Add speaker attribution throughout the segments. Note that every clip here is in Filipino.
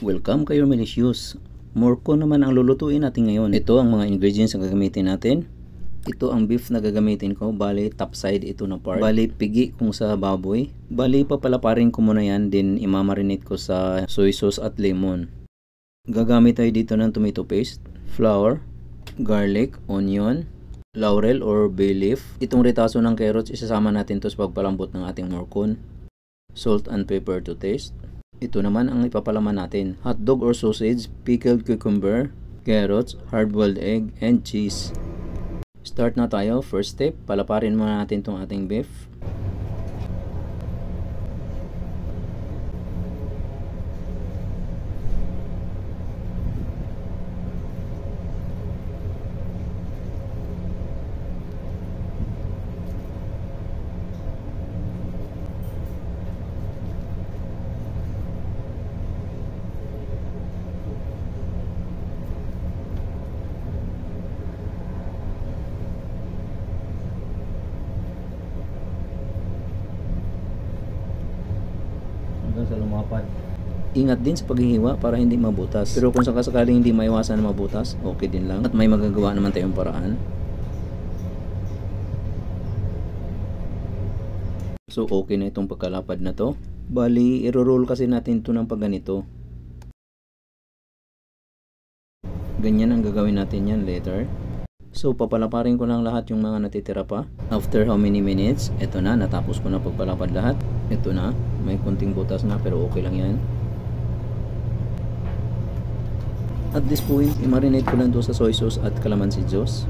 Speaker 1: Welcome kayo Malicious. Morcon naman ang lulutuin natin ngayon. Ito ang mga ingredients na gagamitin natin. Ito ang beef na gagamitin ko. Bali top side ito na part. Bali pigi kung sa baboy. Bali papalaparin ko muna yan. Then imamarinate ko sa soy sauce at lemon. Gagamit tayo dito ng tomato paste, flour, garlic, onion, laurel or bay leaf. Itong retaso ng carrots isasama natin to sa pagpalambot ng ating morcon. Salt and pepper to taste. Ito naman ang ipapalaman natin. Hotdog or sausage, pickled cucumber, carrots, hard-boiled egg, and cheese. Start na tayo. First step, palaparin muna natin itong ating beef. Sa lumapad. Ingat din sa paghihiwa para hindi mabutas. Pero kung sakasakaling hindi maiwasan na mabutas, okay din lang. At may magagawa naman tayong paraan. So okay na itong pagkalapad na to. Bali, iro-roll kasi natin ito ng pagganito. Ganyan ang gagawin natin yan later. So papalaparin ko lang lahat yung mga natitira pa. After how many minutes? Ito na, natapos ko na pagpalapad lahat. Ito na, may kunting butas na pero okay lang yan. At this point, i-marinate ko lang doon sa soy sauce at calamansi juice.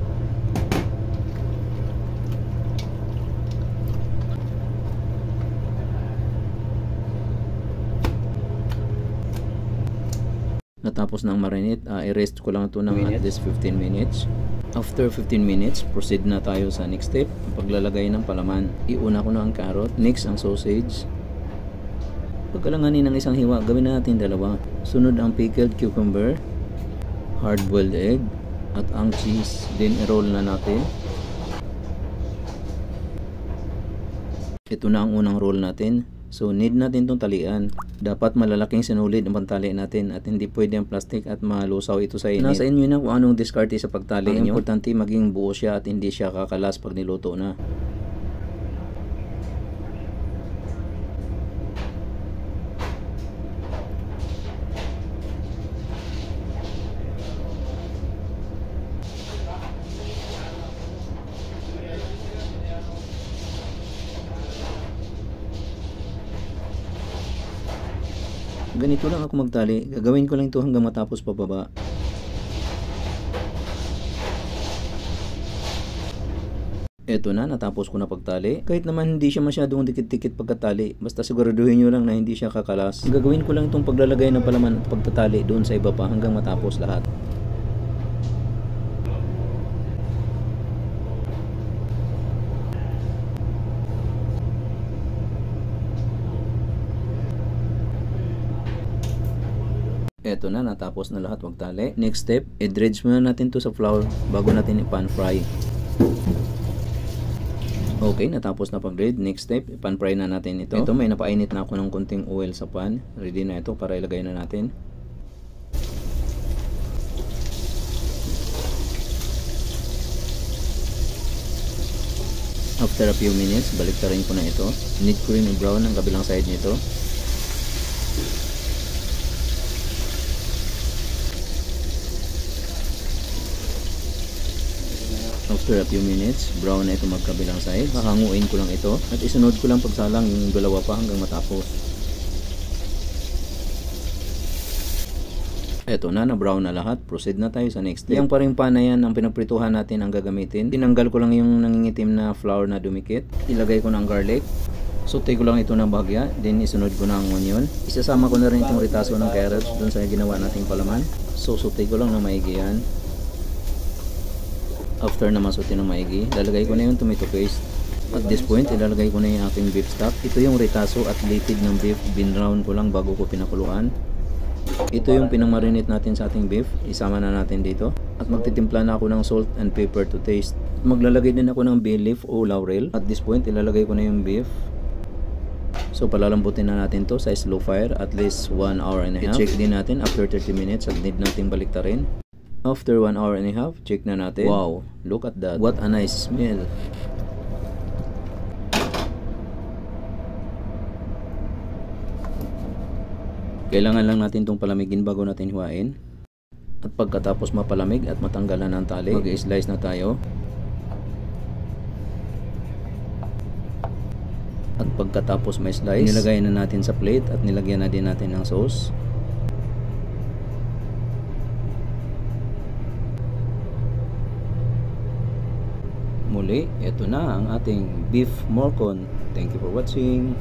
Speaker 1: Natapos na ang marinate, i-rest ko lang ito ng at least 15 minutes. After 15 minutes, proceed na tayo sa next step, paglalagay ng palaman. Iuna ko na ang carrot, next ang sausage. Pagkalanganin ng isang hiwa, gawin na natin dalawa. Sunod ang pickled cucumber, hard-boiled egg, at ang cheese. Then i-roll na natin. Ito na ang unang roll natin. So need natin itong talian. Dapat malalaking sinulid ang pantali natin at hindi pwede ang plastic at malusaw ito sa init. Nasa inyo na kung anong diskarte sa pagtali nyo. Importante maging buo siya at hindi siya kakalas pag niluto na. Ganito lang ako magtali. Gagawin ko lang ito hanggang matapos pababa. Eto na, natapos ko na pagtali. Kahit naman hindi siya masyadong dikit-dikit pagkatali, basta siguraduhin nyo lang na hindi siya kakalas. Gagawin ko lang itong paglalagay ng palaman at pagtatali doon sa iba pa hanggang matapos lahat. Eto na, natapos na lahat magtali. Next step, i-dredge muna natin to sa flour bago natin i-pan fry. Okay, natapos na pag-dredge. Next step, i-pan fry na natin ito. Ito, may napainit na ako ng konting oil sa pan. Ready na ito para ilagay na natin. After a few minutes, baliktarin ko na ito. Need ko rin i-brown ang kabilang side nito. After a few minutes, brown na ito magkabilang side. Hahanguin ko lang ito at isunod ko lang pagsalang yung dalawa pa hanggang matapos. Eto na, na-brown na lahat. Proceed na tayo sa next step. Yung paring pan na yan ang pinagprituhan natin ang gagamitin. Tinanggal ko lang yung nangingitim na flour na dumikit. Ilagay ko ng garlic. Saute ko lang ito ng bahagya. Then isunod ko na ang onion. Isasama ko na rin itong ritaso ng carrots dun sa ginawa nating palaman. So saute ko lang na maigi yan. After na masuti ng maigi, lalagay ko na yung tomato paste. At this point, ilalagay ko na yung aking beef stock. Ito yung retaso at litid ng beef. Binrown ko lang bago ko pinakuluan. Ito yung pinamarinate natin sa ating beef. Isama na natin dito. At magtitimpla na ako ng salt and pepper to taste. Maglalagay din ako ng bay leaf o laurel. At this point, ilalagay ko na yung beef. So palalambutin na natin to sa slow fire at least 1 hour and a half. I-check din natin after 30 minutes at need nating baliktarin. After 1 hour and a half, check na natin. Wow, look at that. What a nice smell. Kailangan lang natin itong palamigin bago natin hiwain. At pagkatapos mapalamig at matanggalan ng tali, mag-slice na tayo. At pagkatapos may slice, nilagay na natin sa plate at nilagyan na din natin ng sauce. Muli, ito na ang ating beef morcon. Thank you for watching.